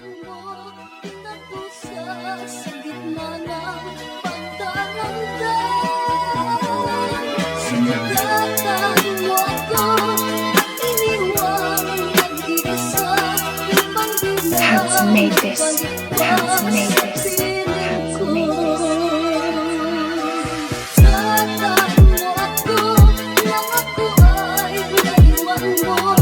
How to make this, how to make this, how to make this. Tatay mo ako nang ako ay naiwan mo.